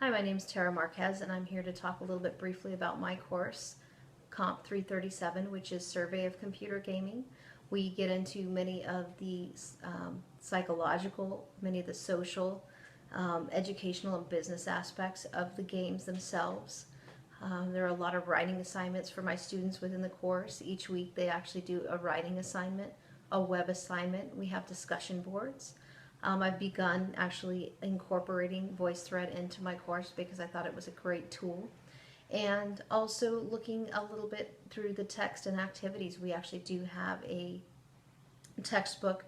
Hi, my name is Tara Marquez, and I'm here to talk a little bit briefly about my course, Comp 337, which is Survey of Computer Gaming. We get into many of the psychological, many of the social, educational, and business aspects of the games themselves. There are a lot of writing assignments for my students within the course. Each week they actually do a writing assignment, a web assignment. We have discussion boards. I've begun actually incorporating VoiceThread into my course because I thought it was a great tool. And also looking a little bit through the text and activities. We actually do have a textbook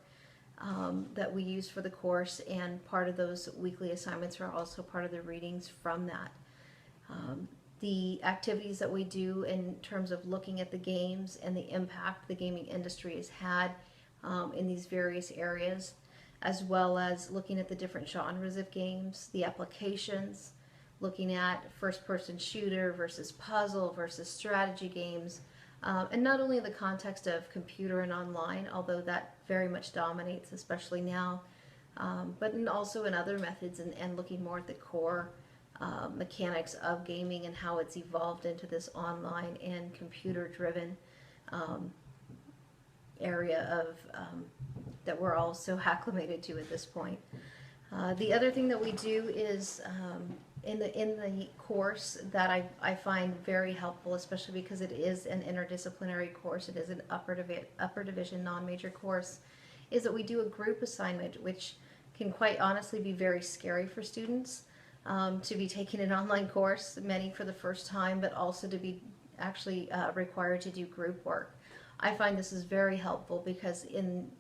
that we use for the course, and part of those weekly assignments are also part of the readings from that. The activities that we do in terms of looking at the games and the impact the gaming industry has had in these various areas, as well as looking at the different genres of games, the applications, looking at first-person shooter versus puzzle versus strategy games, and not only in the context of computer and online, although that very much dominates, especially now, but also in other methods, and looking more at the core mechanics of gaming and how it's evolved into this online and computer-driven area of that we're all so acclimated to at this point. The other thing that we do is in the course that I find very helpful, especially because it is an interdisciplinary course, it is an upper division non-major course, is that we do a group assignment, which can quite honestly be very scary for students, to be taking an online course, many for the first time, but also to be actually required to do group work. I find this is very helpful because in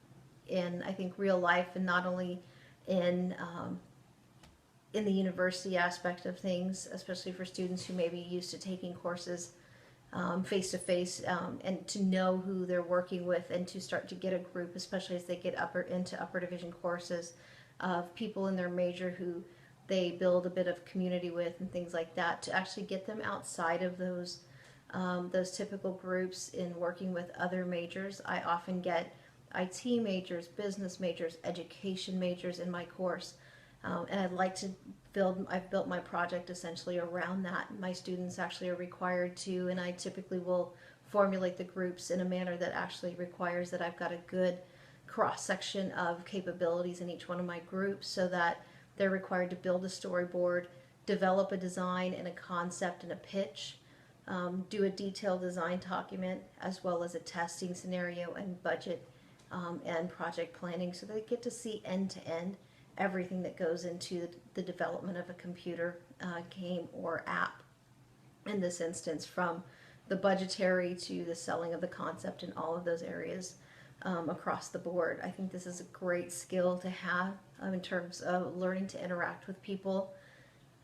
I think real life, and not only in the university aspect of things, especially for students who may be used to taking courses face to face, and to know who they're working with, and to start to get a group, especially as they get into upper division courses, of people in their major who they build a bit of community with and things like that, to actually get them outside of those typical groups in working with other majors. I often get IT majors, business majors, education majors in my course, and I'd like to I've built my project essentially around that. My students actually are required to, and I typically will formulate the groups in a manner that actually requires that I've got a good cross-section of capabilities in each one of my groups, so that they're required to build a storyboard, develop a design and a concept and a pitch, do a detailed design document, as well as a testing scenario and budget and project planning, so they get to see end to end everything that goes into the development of a computer game or app. In this instance, from the budgetary to the selling of the concept and all of those areas across the board. I think this is a great skill to have in terms of learning to interact with people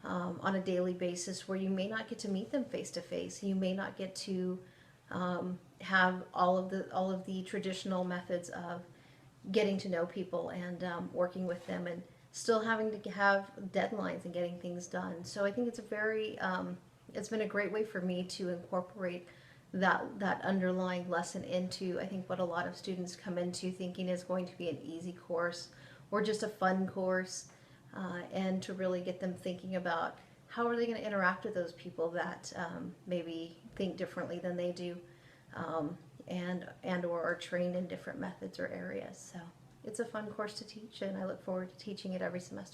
on a daily basis, where you may not get to meet them face to face. You may not get to have all of the traditional methods of getting to know people and working with them, and still having to have deadlines and getting things done. So I think it's a very it's been a great way for me to incorporate that underlying lesson into, I think, what a lot of students come into thinking is going to be an easy course or just a fun course, and to really get them thinking about how are they going to interact with those people that maybe think differently than they do, and or are trained in different methods or areas. So it's a fun course to teach, and I look forward to teaching it every semester.